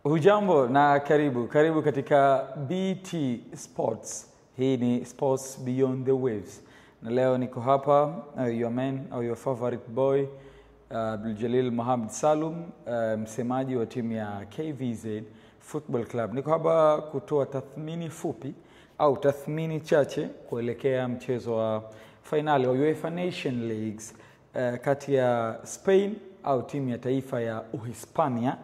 Hujambo na karibu katika BT Sports. Hii ni Sports Beyond the Waves. Na leo niko hapa, your man or your favorite boy, Abdul Mohamed Salum, msemaji wa timu ya KVZ Football Club. Niko hapa kutoa tathmini fupi au tathmini chache kuelekea mchezo wa finali wa UEFA Nation Leagues kati ya Spain au timu ya taifa ya Uhispania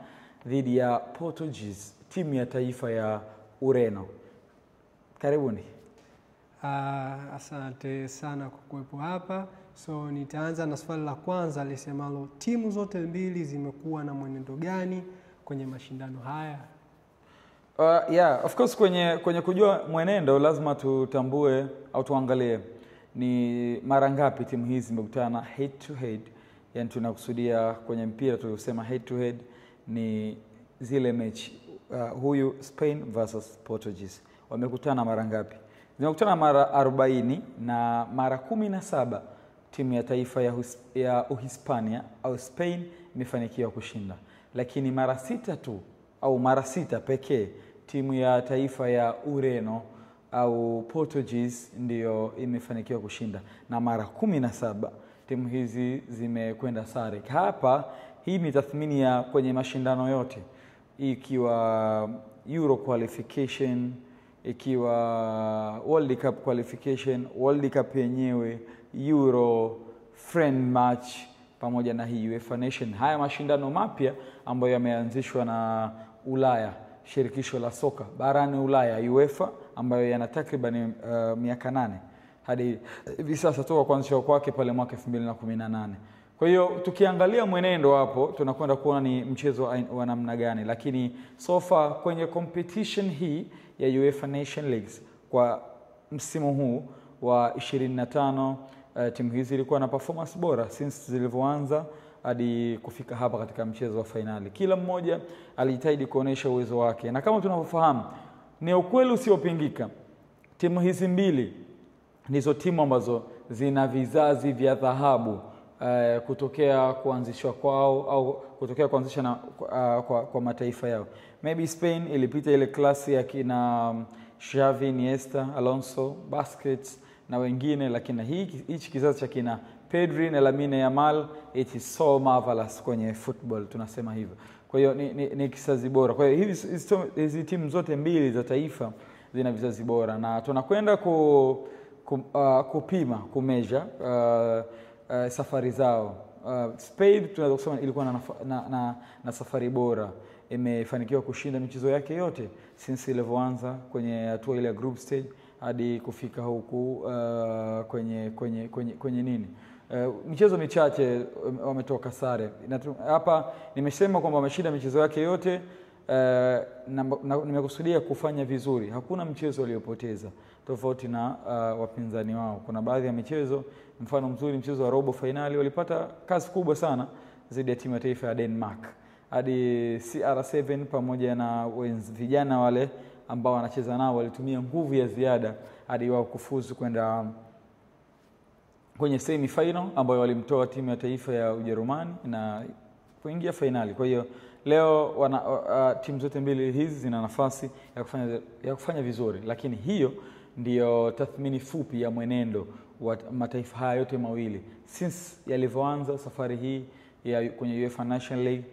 dhidi ya Portuguese, timu ya taifa ya Ureno. Karibuni. Asante sana kwa kuwepo hapa. So nitaanza na swali la kwanza lisemalo, timu zote mbili zimekuwa na mwenendo gani kwenye mashindano haya? Of course kwenye kujua mwenendo lazima tutambue au tuangalie ni mara ngapi timu hizi zimekutana head to head. Yani tunakusudia kwenye mpira tulisema head to head ni zile mechi huyu Spain versus Portuguese wamekutana mara ngapi? Zimekutana mara 40 na mara 17 timu ya taifa ya Uhispania au Spain imefanikiwa kushinda, lakini mara 6 tu au mara 6 pekee timu ya taifa ya Ureno au Portuguese ndio imefanikiwa kushinda, na mara 17 timu hizi zimekwenda sare. Hapa hii ni tathmini ya kwenye mashindano yote, ikiwa Euro qualification, ikiwa World Cup qualification, World Cup yenyewe, Euro, friend match, pamoja na hii UEFA Nation. Haya mashindano mapya ambayo yameanzishwa na Ulaya, shirikisho la soka barani Ulaya UEFA, ambayo yana takriban miaka 8 hadi hivi sasa toka kuanzishwa kwake pale mwaka 2018. Kwa hiyo tukiangalia mwenendo hapo tunakwenda kuona ni mchezo wa namna gani, lakini so far kwenye competition hii ya UEFA Nation Leagues kwa msimu huu wa 25 timu hizi ilikuwa na performance bora since zilivyoanza hadi kufika hapa katika mchezo wa finali. Kila mmoja alijitahidi kuonesha uwezo wake, na kama tunavyofahamu ni ukweli usiopingika, timu hizi mbili ndizo timu ambazo zina vizazi vya dhahabu kutokea kuanzishwa kwao au kutokea kuanzisha na kwa mataifa yao. Maybe Spain ilipita ile klasi ya kina Xavi, Iniesta, Alonso, Busquets na wengine, lakini hichi kizazi cha kina Pedri na Lamine Yamal, it is so marvelous kwenye football, tunasema hivyo. Kwa hiyo ni kizazi bora. Kwa hiyo hizi timu zote mbili za taifa zina vizazi bora, na tunakwenda kupima kumeasure safari zao. Spain tunaweza kusema ilikuwa na safari bora, imefanikiwa kushinda michezo yake yote since ilivyoanza kwenye hatua ile ya group stage hadi kufika huku kwenye nini, michezo michache wametoka sare. Hapa nimesema kwamba wameshinda michezo yake yote, na nimekusudia kufanya vizuri. Hakuna mchezo waliopoteza tofauti na wapinzani wao. Kuna baadhi ya michezo, mfano mzuri mchezo wa robo finali walipata kazi kubwa sana dhidi ya timu ya taifa ya Denmark, hadi CR7 pamoja na vijana wale ambao wanacheza nao walitumia nguvu ya ziada hadi wao kufuzu kwenda kwenye semi final ambayo walimtoa timu ya taifa ya Ujerumani na kuingia finali. Kwa hiyo leo timu zote mbili hizi zina nafasi ya kufanya vizuri, lakini hiyo ndiyo tathmini fupi ya mwenendo wa mataifa haya yote mawili since yalivyoanza safari hii ya kwenye UEFA Nation League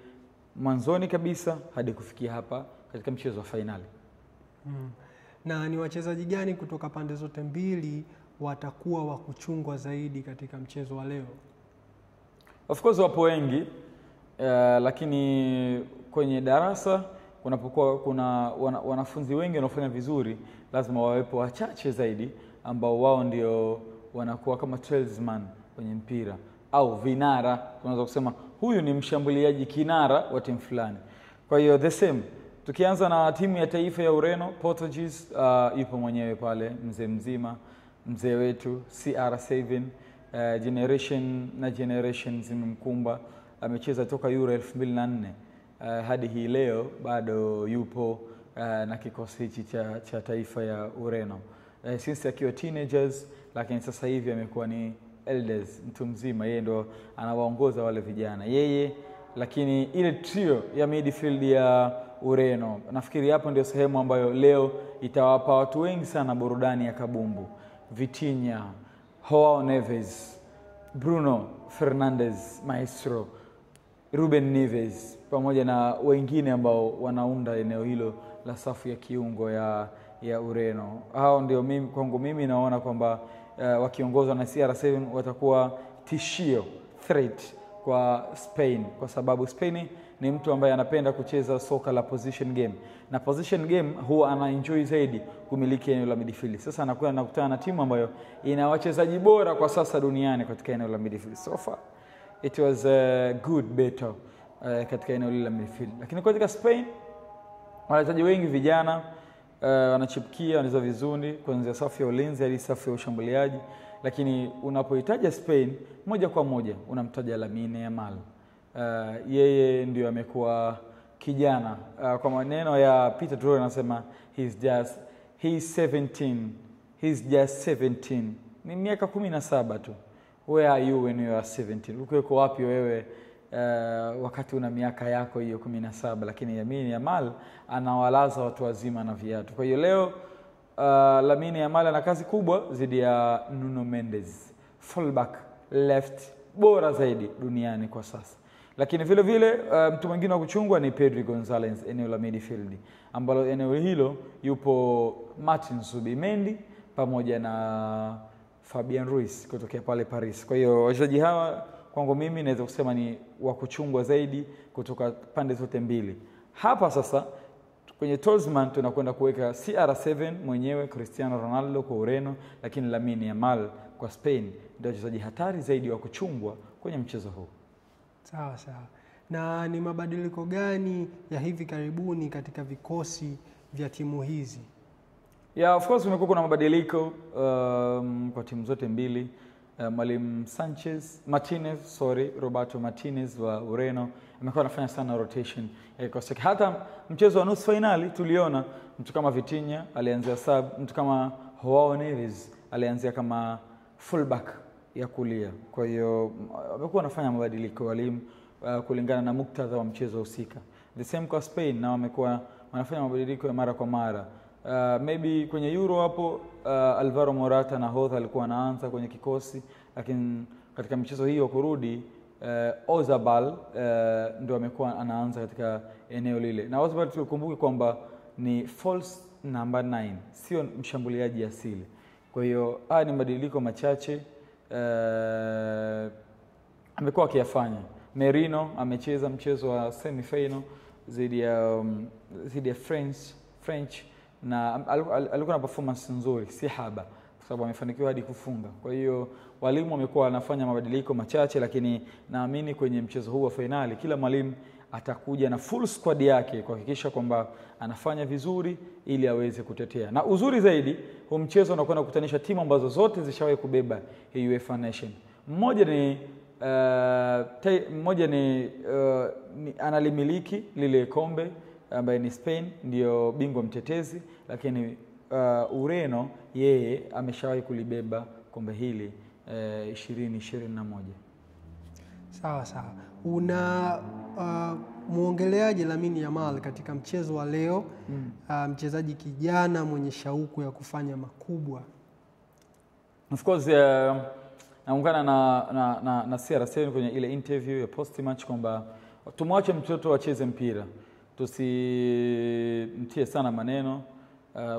mwanzoni kabisa hadi kufikia hapa katika mchezo wa finali. Na ni wachezaji gani kutoka pande zote mbili watakuwa wa kuchungwa zaidi katika mchezo wa leo? Of course wapo wengi, lakini kwenye darasa kunapokuwa kuna wanafunzi wengi wanaofanya vizuri, lazima wawepo wachache zaidi ambao wao ndio wanakuwa kama talisman kwenye mpira au vinara. Tunaweza kusema huyu ni mshambuliaji kinara wa timu fulani. Kwa hiyo the same, tukianza na timu ya taifa ya Ureno, Portuguese, yupo mwenyewe pale mzee wetu CR7, generation zimemkumba, amecheza toka Euro 2004 hadi hii leo bado yupo na kikosi hichi cha taifa ya Ureno. Since akiwa teenagers, lakini sasa hivi amekuwa ni elders, mtu mzima, yeye ndo anawaongoza wale vijana. Yeye lakini ile trio ya midfield ya Ureno. Nafikiri hapo ndio sehemu ambayo leo itawapa watu wengi sana burudani ya kabumbu. Vitinha, Joao Neves, Bruno Fernandes, Maestro, Ruben Neves pamoja na wengine ambao wanaunda eneo hilo la safu ya kiungo ya Ureno. Hao ndio kwangu mimi naona kwamba wakiongozwa na CR7 watakuwa tishio, threat kwa Spain, kwa sababu Spain ni mtu ambaye anapenda kucheza soka la position game, na position game huwa ana enjoy zaidi kumiliki eneo la midfield. Sasa anakuwa anakutana na timu ambayo ina wachezaji bora kwa sasa duniani katika eneo la midfield. So far it was a good battle katika eneo la midfield, lakini katika Spain wachezaji wengi vijana wanachipkia, wanaweza vizuri kuanzia safu ya ulinzi hadi safu ya ushambuliaji, lakini unapohitaji Spain moja kwa moja unamtaja Lamine Yamal. Yeye ndio amekuwa kijana, kwa maneno ya Peter Drury anasema he's just 17, ni miaka 17 tu. Where are you when you are 17? Uko wapi wewe wakati una miaka yako hiyo 17? Lakini Lamine Yamal anawalaza watu wazima na viatu. Kwa hiyo leo Lamine Yamal ana kazi kubwa zidi ya Nuno Mendes, fullback left bora zaidi duniani kwa sasa. Lakini vile vile mtu mwingine wa kuchungwa ni Pedri Gonzalez, eneo la midfield, ambalo eneo hilo yupo Martin Zubimendi pamoja na Fabian Ruiz kutokea pale Paris. Kwa hiyo wachezaji hawa kwangu mimi naweza kusema ni wa kuchungwa zaidi kutoka pande zote mbili. Hapa sasa kwenye Talisman tunakwenda kuweka CR7 mwenyewe, Cristiano Ronaldo kwa Ureno, lakini Lamine Yamal kwa Spain ndio wachezaji hatari zaidi wa kuchungwa kwenye mchezo huu. Sawa sawa. Na ni mabadiliko gani ya hivi karibuni katika vikosi vya timu hizi? Yeah, of course kumekuwa kuna mabadiliko kwa timu zote mbili. Mwalimu Roberto Martinez wa Ureno amekuwa anafanya sana rotation. Hata mchezo wa nusu finali tuliona mtu kama Vitinha alianzia sub, mtu kama Joao Neves alianzia kama fullback ya kulia. Kwa hiyo amekuwa anafanya mabadiliko walimu kulingana na muktadha wa mchezo husika. The same kwa Spain, na wamekuwa wanafanya mabadiliko ya mara kwa mara. Maybe kwenye Euro hapo Alvaro Morata na Hodha alikuwa anaanza kwenye kikosi, lakini katika michezo hiyo kurudi Ozabal ndio amekuwa anaanza katika eneo lile. Na Ozabal tukumbuke kwamba ni false number 9, sio mshambuliaji asili. Kwa hiyo haya ni mabadiliko machache amekuwa akiyafanya. Merino amecheza mchezo wa semi-final zidi ya French na alikuwa na performance nzuri, si haba, kwa sababu amefanikiwa hadi kufunga. Kwa hiyo walimu wamekuwa wanafanya mabadiliko machache, lakini naamini kwenye mchezo huu wa finali kila mwalimu atakuja na full squad yake kuhakikisha kwamba anafanya vizuri ili aweze kutetea. Na uzuri zaidi, huu mchezo unakwenda kukutanisha timu ambazo zote zishawahi kubeba hii UEFA Nation. Mmoja ni analimiliki lile kombe ambaye ni Spain, ndio bingwa mtetezi, lakini Ureno yeye ameshawahi kulibeba kombe hili 2021. Sawa sawa. Una muongeleaje Lamine Yamal katika mchezo wa leo? Mchezaji kijana mwenye shauku ya kufanya makubwa. Of course naungana na CR7 kwenye ile interview ya post match kwamba tumwache mtoto acheze mpira, tusimtie sana maneno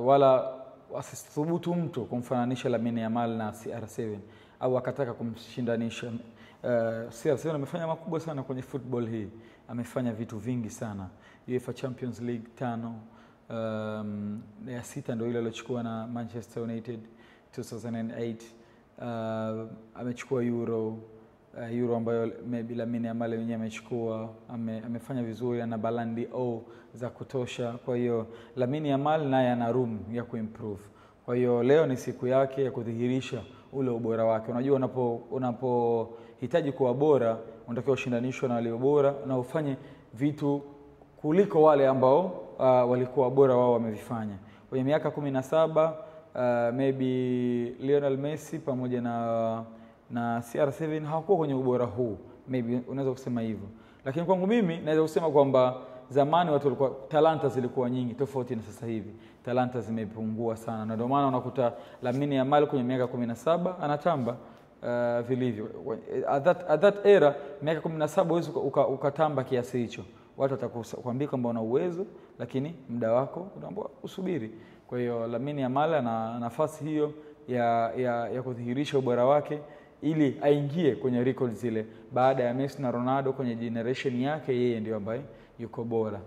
wala asithubutu mtu kumfananisha Lamine Yamal na CR7 au akataka kumshindanisha. CR7 amefanya makubwa sana kwenye football hii, amefanya vitu vingi sana. UEFA Champions League 5, ya 6 ndio ile aliyochukua na Manchester United 2008. Amechukua Euro ambayo maybe Lamine Yamal mwenyewe amechukua, amefanya vizuri, ana Ballon d'Or za kutosha. Kwa hiyo Lamine Yamal naye ana room ya kuimprove. Kwa hiyo leo ni siku yake ya kudhihirisha ule ubora wake. Unajua unapohitaji kuwa bora, unatakiwa ushindanishwe na wale bora na ufanye vitu kuliko wale ambao walikuwa bora wao wamevifanya. Kwenye miaka 17 maybe Lionel Messi pamoja na CR7 hawakuwa kwenye ubora huu, maybe unaweza kusema hivyo. Lakini kwangu mimi naweza kusema kwamba zamani watu walikuwa talanta zilikuwa nyingi tofauti na sasa hivi. Talanta zimepungua sana. Na ndio maana unakuta Lamine Yamal kwenye miaka 17 anatamba vilivyo. At that era miaka 17 huwezi ukatamba kiasi hicho. Watu watakwambia kwamba una uwezo, lakini muda wako unaambiwa usubiri. Kwa hiyo Lamine Yamal ana nafasi hiyo ya kudhihirisha ubora wake ili aingie kwenye record zile. Baada ya Messi na Ronaldo kwenye generation yake, yeye ndio ambaye yuko bora.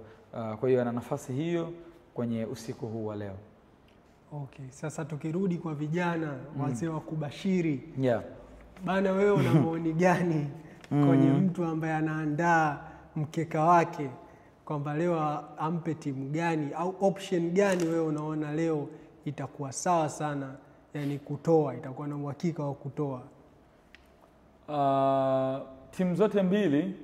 Kwa hiyo ana nafasi hiyo kwenye usiku huu wa leo. Okay, sasa tukirudi kwa vijana wazee wa kubashiri. Yeah. Bana, wewe una maoni gani kwenye mtu ambaye anaandaa mkeka wake kwamba leo ampe timu gani au option gani wewe unaona leo itakuwa sawa sana, yani kutoa, itakuwa na uhakika wa kutoa? Timu zote mbili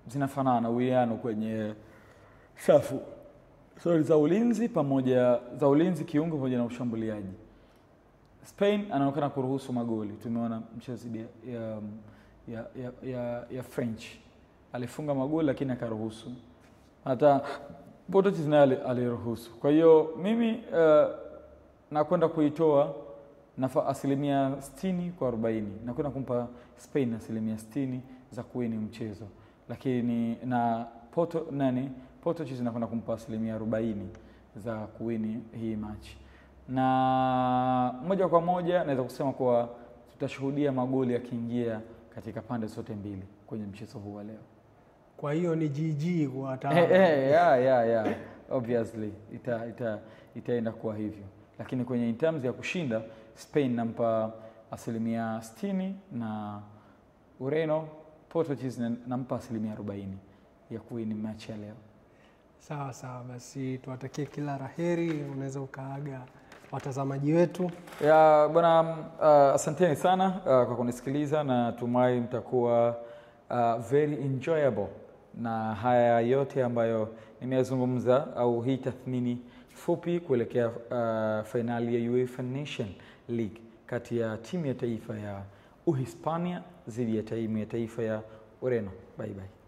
zinafanana uwiano kwenye safu za ulinzi za ulinzi kiungo pamoja na ushambuliaji. Spain anaonekana kuruhusu magoli. Tumeona mchezo ya French alifunga magoli lakini akaruhusu. Hata Portugal naye aliruhusu. Kwa hiyo mimi nakwenda kuitoa asilimia 60 kwa 40. Nakwenda kumpa Spain asilimia 60 za kuwini mchezo. Lakini na Portugal nakwenda kumpa asilimia 40 za kuwini hii match. Na moja kwa moja naweza kusema kwa tutashuhudia magoli yakiingia katika pande zote mbili kwenye mchezo huu wa leo. Kwa hiyo ni GG kwa hata yeah. Obviously itaenda kuwa hivyo. Lakini kwenye in terms ya kushinda, Spain nampa asilimia 60 na Ureno, Portugal nampa asilimia 40 ya kuwini match ya leo. Sawa, basi tuwatakie kila laheri. Unaweza ukaaga watazamaji wetu. Ya bwana, asanteni sana kwa kunisikiliza, na tumai mtakuwa very enjoyable na haya yote ambayo nimeyazungumza, au hii tathmini fupi kuelekea finali ya UEFA Nation League kati ya timu ya taifa ya Uhispania dhidi ya timu ya taifa ya Ureno. Bye bye.